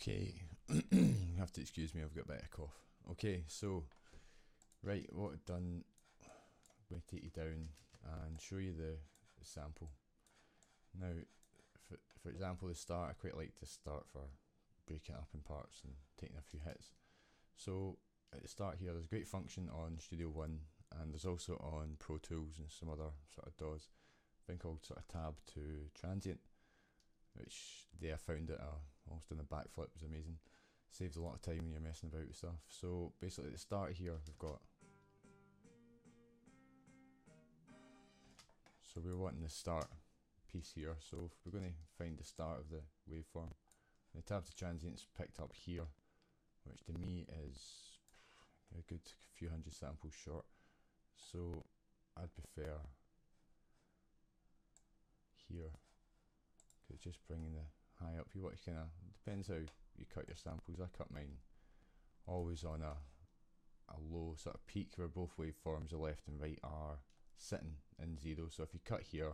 Okay, you have to excuse me, I've got a bit of a cough. Okay, so, right, what I've done, I'm going to take you down and show you the sample. Now, for example, the start, I quite like to start for breaking it up in parts and taking a few hits. So, at the start here, there's a great function on Studio One, and there's also on Pro Tools and some other sort of DAWs, a thing called sort of tab to transient, which I found it almost doing a backflip was amazing. Saves a lot of time when you're messing about with stuff. So basically at the start here we've got, so we're wanting the start piece here, so if we're going to find the start of the waveform, the tab to transient's picked up here, which to me is a good few hundred samples short, so I'd prefer here, because it's just bringing the high up. You want to kind of, depends how you cut your samples. I cut mine always on a low sort of peak where both waveforms, the left and right, are sitting in zero. So if you cut here,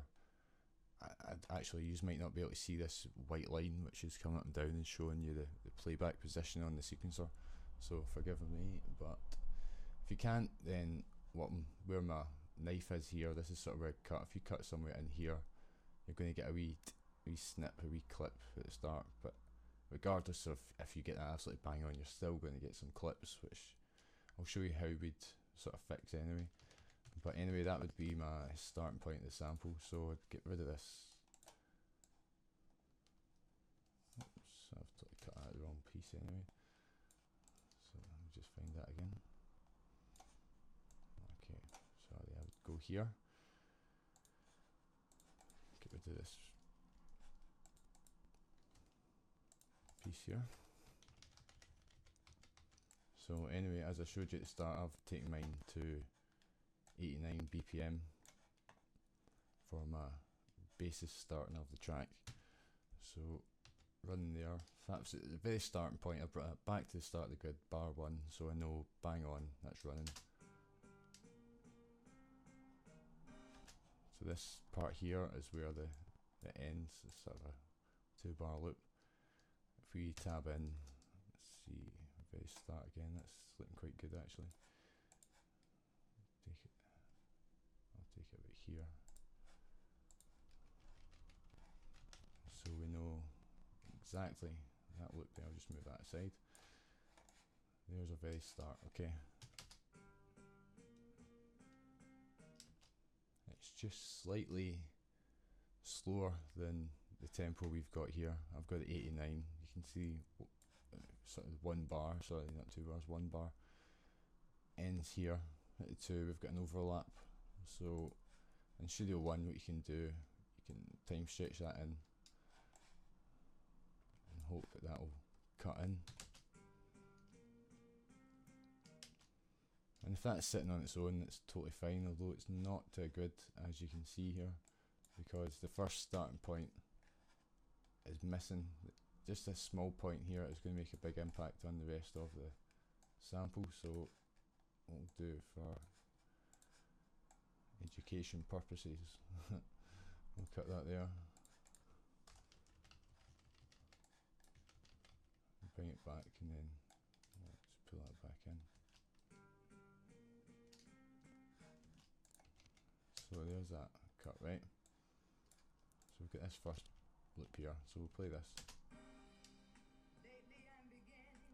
I'd actually, you might not be able to see this white line which is coming up and down and showing you the playback position on the sequencer, so forgive me. But if you can't, then where my knife is here, this is sort of where I cut. If you cut somewhere in here, you're going to get a wee snip, a wee clip at the start, but regardless of if you get that absolutely bang on, you're still going to get some clips, which I'll show you how we'd sort of fix anyway. But anyway, that would be my starting point of the sample, so I'd get rid of this. Oops, I've totally cut out the wrong piece anyway, so let me just find that again. Okay, sorry, I would go here, get rid of this piece here. So anyway, as I showed you at the start, I've taken mine to 89 BPM for my basis starting of the track. So running there, that's at the very starting point. I brought it back to the start of the grid, bar 1, so I know bang on that's running. So this part here is where the ends, it's sort of a 2-bar loop. If we tab in, let's see, very start again, that's looking quite good actually. I'll take it right here, so we know exactly that loop there. I'll just move that aside. There's a very start, okay. It's just slightly slower than the tempo we've got here. I've got 89. You can see sort of 1 bar, sorry, not 2 bars, 1 bar. Ends here at the 2. We've got an overlap. So in Studio One, what you can do, you can time stretch that in and hope that that'll cut in. And if that's sitting on its own, it's totally fine, although it's not too good, as you can see here, because the first starting point is missing. Just this small point here is going to make a big impact on the rest of the sample. So what we'll do for education purposes, we'll cut that there, bring it back, and then let's pull that back in. So there's that cut, right? So we've got this first loop here, so we'll play this.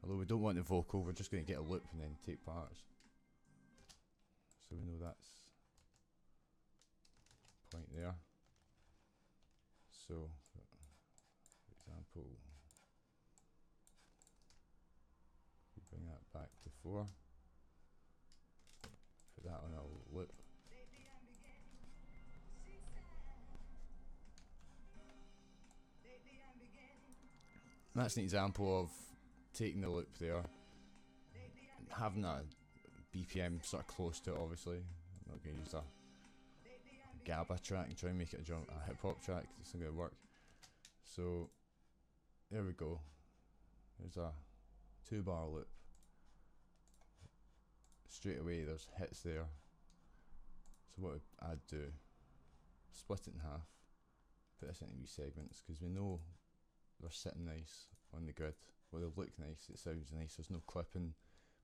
Although we don't want the vocal, we're just going to get a loop and then take parts. So we know that's point there. So, for example, we bring that back to 4, put that on a loop. That's an example of taking the loop there, having a BPM sort of close to it. Obviously, I'm not going to use a GABA track and try and make it a hip hop track, it's not going to work. So there we go, there's a 2-bar loop. Straight away there's hits there. So what I'd do, split it in half, put this into wee segments, because we know they're sitting nice on the grid Well, they look nice, it sounds nice, there's no clipping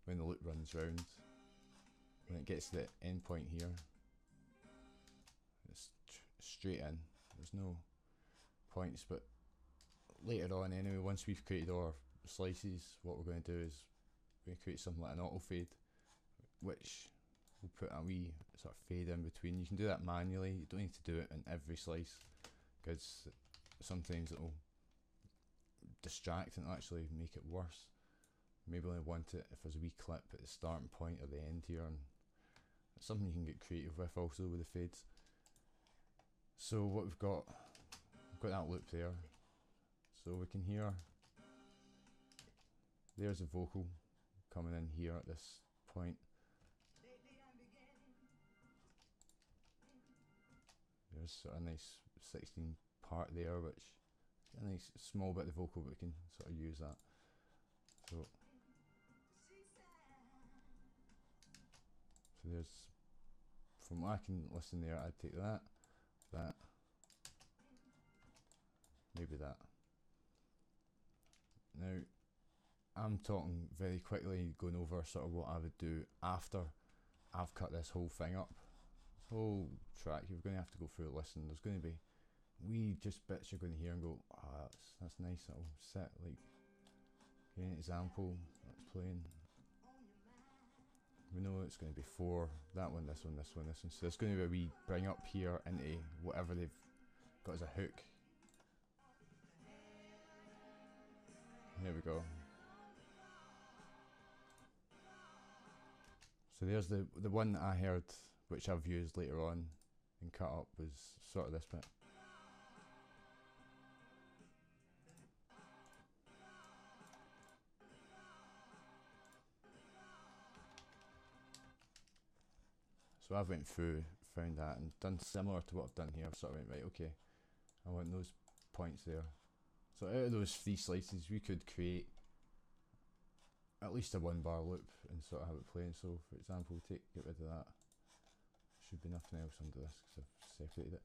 when the loop runs round. When it gets to the end point here, it's straight in, there's no points. But later on anyway, once we've created our slices, what we're going to do is we're going to create something like an auto fade, which we'll put a wee sort of fade in between. You can do that manually, you don't need to do it in every slice, because sometimes it'll distract and actually make it worse. Maybe only want it if there's a wee clip at the starting point or the end here, and it's something you can get creative with also with the fades. So what we've got that loop there, so we can hear, there's a vocal coming in here at this point. There's sort of a nice 16 part there, which is a nice small bit of the vocal, but we can sort of use that. So there's, from what I can listen there, I'd take that, maybe that. Now, I'm talking very quickly, going over sort of what I would do after I've cut this whole thing up. This whole track, you're going to have to go through and listen. There's going to be wee just bits you're going to hear and go, ah, that's nice, that'll sit, like, give an example, that's playing. We know it's going to be 4, that one, this one, this one, this one. So there's going to be a wee bring up here into whatever they've got as a hook. There we go. So there's the one that I heard, which I've used later on and cut up, was sort of this bit. So I went through, found that, and done similar to what I've done here. I've sort of went, right, okay, I want those points there. So out of those 3 slices, we could create at least a 1 bar loop and sort of have it playing. So for example, get rid of that. Should be nothing else under this because I've separated it.